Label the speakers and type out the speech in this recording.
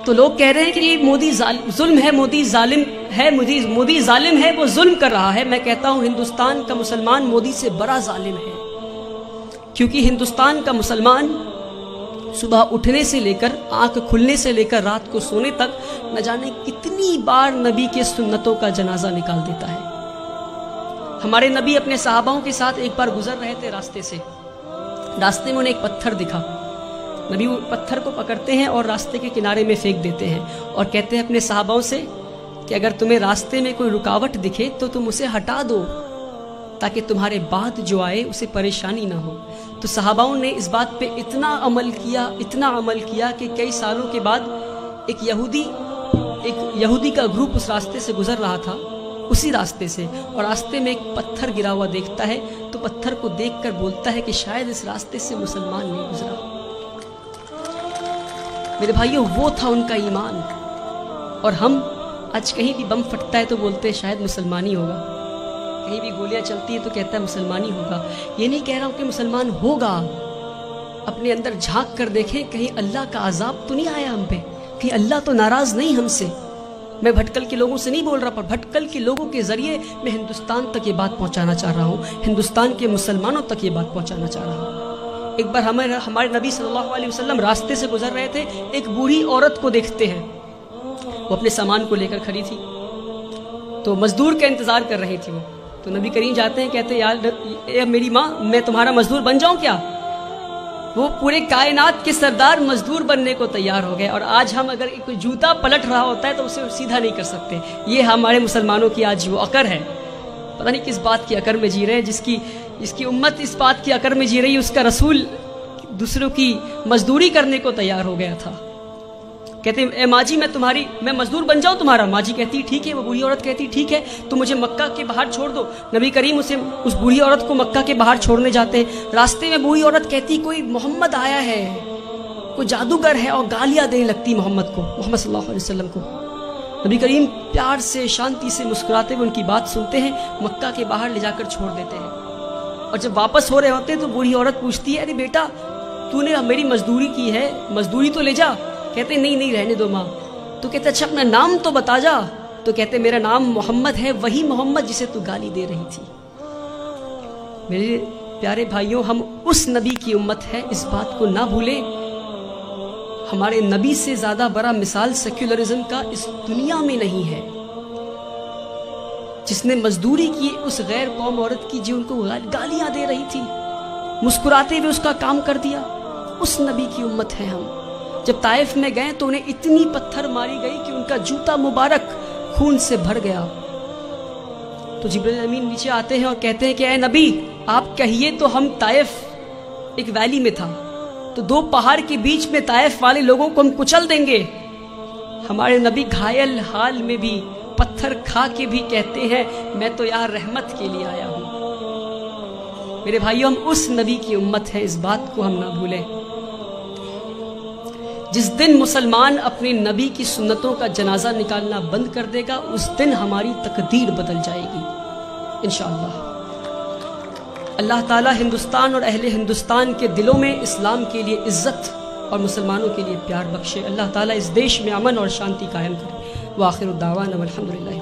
Speaker 1: تو لوگ کہہ رہے ہیں کہ یہ مودی ظلم ہے، مودی ظالم ہے، مودی ظالم ہے، وہ ظلم کر رہا ہے۔ میں کہتا ہوں ہندوستان کا مسلمان مودی سے بڑا ظالم ہے، کیونکہ ہندوستان کا مسلمان صبح اٹھنے سے لے کر آنکھ کھلنے سے لے کر رات کو سونے تک نہ جانے کتنی بار نبی کے سنتوں کا جنازہ نکال دیتا ہے۔ ہمارے نبی اپنے صحاباؤں کے ساتھ ایک بار گزر رہے تھے راستے سے، راستے میں انہیں ایک پتھر دکھا، نبی وہ پتھر کو پکڑتے ہیں اور راستے کے کنارے میں پھینک دیتے ہیں اور کہتے ہیں اپنے صحاباؤں سے کہ اگر تمہیں راستے میں کوئی رکاوٹ دکھے تو تم اسے ہٹا دو تاکہ تمہارے بعد جو آئے اسے پریشانی نہ ہو۔ تو صحاباؤں نے اس بات پہ اتنا عمل کیا کہ کئی سالوں کے بعد ایک یہودی کا گروپ اس راستے سے گزر رہا تھا، اسی راستے سے، اور راستے میں ایک پتھر گرا ہوا دیکھتا ہے تو پتھر کو دیکھ کر بولتا ہے کہ شاید اس راستے سے مسلمان نہیں گزرا۔ میرے بھائیوں، وہ تھا ان کا ایمان۔ اور ہم آج کہیں بھی بم پھٹتا ہے تو بولتے ہیں شاید مسلمانی ہوگا، کہیں بھی گولیاں چلتی ہیں تو کہتا ہے مسلمانی ہوگا۔ یہ نہیں کہہ رہا ہوں کہ مسلمان ہوگا، اپنے اندر جھانک کر دیکھیں کہیں اللہ کا عذاب تو نہیں آیا ہم پہ، کہیں اللہ تو ناراض نہیں ہم سے۔ میں بھٹکل کے لوگوں سے نہیں بول رہا، پر بھٹکل کے لوگوں کے ذریعے میں ہندوستان تک یہ بات پہنچانا چاہ رہا ہوں، ہندوستان کے مسلمانوں تک یہ بات پہنچانا چاہ رہا ہوں۔ ایک بار ہمارے نبی صلی اللہ علیہ وسلم راستے سے گزر رہے تھے، ایک بوڑھی عورت کو دیکھتے ہیں، وہ اپنے سامان کو لے کر کھڑی تھی، تو مزدور کا انتظار کر رہی تھی وہ۔ تو نبی کریم جاتے ہیں، کہتے ہیں یار اے میری ماں، میں تمہارا مزدور بن جاؤں کیا؟ وہ پورے کائنات کے سردار مزدور بننے کو تیار ہو گئے، اور آج ہم اگر کوئی جوتا پلٹ رہا ہوتا ہے تو اسے سیدھا نہیں کر سکتے۔ یہ ہمارے مسلمانوں کی آج وہ عقر ہے، پتہ نہیں کس بات کی عقر میں جی رہے ہیں، جس کی امت اس بات کی عقر میں جی رہی ہے، اس کا رسول دوسروں کی مزدوری کرنے کو تیار ہو گیا تھا۔ کہتے ہیں اے ماں جی میں مزدور بن جاؤں تمہارا؟ ماں جی کہتی ٹھیک ہے، وہ بوڑھی عورت کہتی ٹھیک ہے، تو مجھے مکہ کے باہر چھوڑ دو۔ نبی کریم اس بوڑھی عورت کو مکہ کے باہر چھوڑنے جاتے ہیں، راستے میں بوڑھی عورت کہتی کوئی محمد آیا ہے، کوئی جادوگر ہے، اور گالیاں دینے لگتی محمد صلی اللہ علیہ وسلم کو۔ نبی کریم پیار سے شانتی سے مسکراتے ہوئے ان کی بات سنتے ہیں، مکہ کے باہر لے جا کر چھوڑ دیتے ہیں۔ اور جب واپس ہو رہے ہوتے ہیں تو بوڑھی عورت پوچھتی ہے ارے بیٹا تو نے میری مزدوری کی ہے، مزدوری تو لے جا۔ کہتے نہیں رہنے دو ماں۔ تو کہتے اچھا اپنا نام تو بتا جا۔ تو کہتے میرا نام محمد ہے، وہی محمد جسے تو گالی دے رہی تھی۔ میرے پیارے بھائیوں، ہم اس نبی کی امت ہے، اس بات کو نہ بھولیں۔ ہمارے نبی سے زیادہ بڑا مثال سیکولرزم کا اس دنیا میں نہیں ہے۔ جس نے مزدوری کی اس غیر قوم عورت کی جو ان کو گالیاں دے رہی تھی، مسکراتے ہوئے اس کا کام کر دیا، اس نبی کی امت ہے ہم۔ جب طائف میں گئے تو انہیں اتنی پتھر ماری گئی کہ ان کا جوتا مبارک خون سے بھر گیا۔ تو جبرائیل امین نیچے آتے ہیں اور کہتے ہیں کہ اے نبی آپ کہیے تو ہم طائف ایک ویلی میں تھا، تو دو پہاڑ کے بیچ میں طائف والے لوگوں کو ہم کچل دیں گے۔ ہمارے نبی گھائل حال میں بھی پتھر کھا کے بھی کہتے ہیں میں تو یہاں رحمت کے لیے آیا ہوں۔ میرے بھائیوں، ہم اس نبی کی امت ہے، اس بات کو ہم نہ بھولیں۔ جس دن مسلمان اپنے نبی کی سنتوں کا جنازہ نکالنا بند کر دے گا، اس دن ہماری تقدیر بدل جائے گی انشاءاللہ۔ اللہ تعالی ہندوستان اور اہل ہندوستان کے دلوں میں اسلام کے لیے عزت اور مسلمانوں کے لیے پیار بخشے۔ اللہ تعالی اس دیش میں امن اور شانتی قائم کرے۔ وآخر الدعوانا والحمدللہ۔